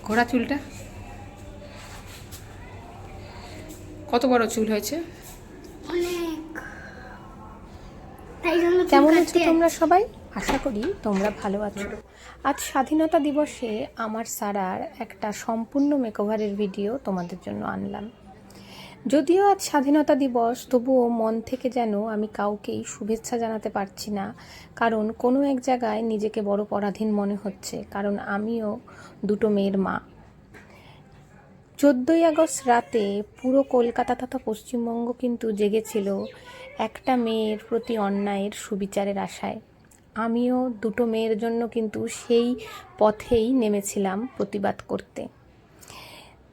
ঘোড়া চুলটা কত বড় চুল হয়েছে। কেমন আছো তোমরা সবাই? আশা করি তোমরা ভালো আছো। আজ স্বাধীনতা দিবসে আমার সারার একটা সম্পূর্ণ মেকওভারের ভিডিও তোমাদের জন্য আনলাম। যদিও আজ স্বাধীনতা দিবস, তবুও মন থেকে যেন আমি কাউকেই শুভেচ্ছা জানাতে পারছি না, কারণ কোনো এক জায়গায় নিজেকে বড় পরাধীন মনে হচ্ছে, কারণ আমিও দুটো মেয়ের মা। 14ই আগস্ট রাতে পুরো কলকাতা তথা পশ্চিমবঙ্গ কিন্তু জেগেছিল একটা মেয়ের প্রতি অন্যায়ের সুবিচারের আশায়। আমিও দুটো মেয়ের জন্য কিন্তু সেই পথেই নেমেছিলাম প্রতিবাদ করতে।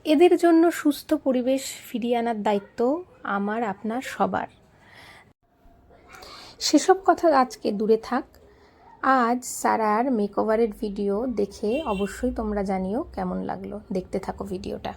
এদের জন্য সুস্থ পরিবেশ ফিরিয়ে আনার দায়িত্ব আমার, আপনার সবার। সেসব কথা আজকে দূরে থাক। আজ সারার মেকওভারের ভিডিও দেখে অবশ্যই তোমরা জানিও কেমন লাগলো। দেখতে থাকো ভিডিওটা।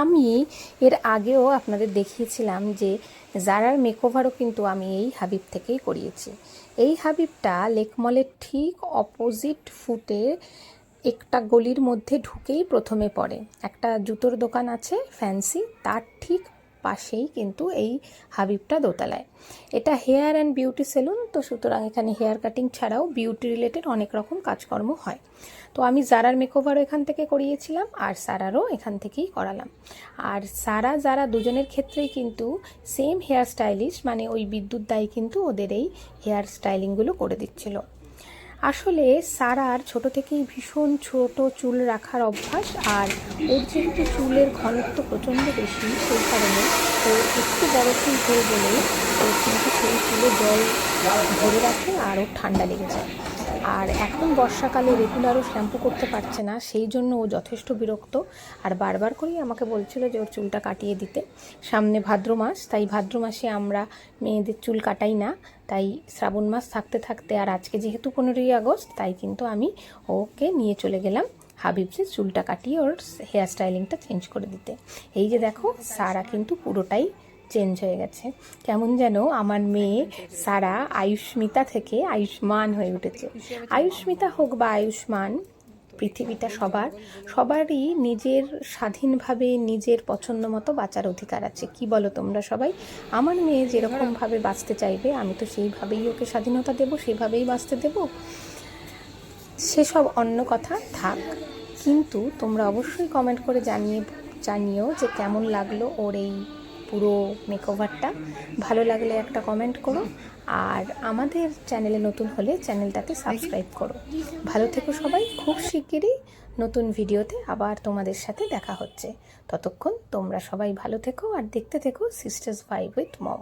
আমি এর আগেও আপনাদের দেখিয়েছিলাম যে জারার মেকওভারও কিন্তু আমি এই হাবিব থেকেই করিয়েছি। এই হাবিবটা লেকমলের ঠিক অপোজিট ফুটে একটা গলির মধ্যে ঢুকেই প্রথমে পড়ে। একটা জুতোর দোকান আছে ফ্যান্সি, তার ঠিক পাশেই কিন্তু এই হাবিবটা দোতলায়। এটা হেয়ার অ্যান্ড বিউটি সেলুন, তো সুতরাং এখানে হেয়ার কাটিং ছাড়াও বিউটি রিলেটেড অনেক রকম কাজকর্ম হয়। তো আমি জারার মেকওভারও এখান থেকে করিয়েছিলাম, আর সারারও এখান থেকেই করালাম। আর সারা যারা দুজনের ক্ষেত্রেই কিন্তু সেম হেয়ার স্টাইলিস্ট, মানে ওই বিদ্যুৎ দায়ী কিন্তু ওদের এই হেয়ার স্টাইলিংগুলো করে দিচ্ছিল। আসলে সারার ছোট থেকেই ভীষণ ছোট চুল রাখার অভ্যাস, আর ওর যেহেতু চুলের ঘনত্ব প্রচণ্ড বেশি, সেই কারণে ও একটু বড় চুল হয়ে গেলেই ও কিন্তু সেই চুলে জল ধরে রাখে আর ওর ঠান্ডা লেগে যায়। আর এখন বর্ষাকালে রেগুলারও শ্যাম্পু করতে পারছে না, সেই জন্য ও যথেষ্ট বিরক্ত, আর বারবার করেই আমাকে বলছিল যে ওর চুলটা কাটিয়ে দিতে। সামনে ভাদ্র মাস, তাই ভাদ্র মাসে আমরা মেয়েদের চুল কাটাই না, তাই শ্রাবণ মাস থাকতে থাকতে, আর আজকে যেহেতু 15ই আগস্ট, তাই কিন্তু আমি ওকে নিয়ে চলে গেলাম হাবিবসে চুলটা কাটিয়ে ওর হেয়ার স্টাইলিংটা চেঞ্জ করে দিতে। এই যে দেখো, সারা কিন্তু পুরোটাই চেঞ্জ হয়ে গেছে। কেমন যেন আমার মেয়ে সারা আয়ুষ্মিতা থেকে আয়ুষ্মান হয়ে উঠেছে। আয়ুষ্মিতা হোক বা আয়ুষ্মান, পৃথিবীটা সবারই নিজের স্বাধীনভাবে নিজের পছন্দ মতো বাঁচার অধিকার আছে। কি বলো তোমরা সবাই? আমার মেয়ে যেরকমভাবে বাঁচতে চাইবে, আমি তো সেইভাবেই ওকে স্বাধীনতা দেবো, সেইভাবেই বাঁচতে দেবো। সেসব অন্য কথা থাক, কিন্তু তোমরা অবশ্যই কমেন্ট করে জানিও যে কেমন লাগলো ওর এই পুরো মেকওভারটা। ভালো লাগলে একটা কমেন্ট করো, আর আমাদের চ্যানেলে নতুন হলে চ্যানেলটাকে সাবস্ক্রাইব করো। ভালো থেকো সবাই। খুব শিগগিরই নতুন ভিডিওতে আবার তোমাদের সাথে দেখা হচ্ছে। ততক্ষণ তোমরা সবাই ভালো থেকো আর দেখতে থেকো সিস্টার্স ভাইব উইথ মম।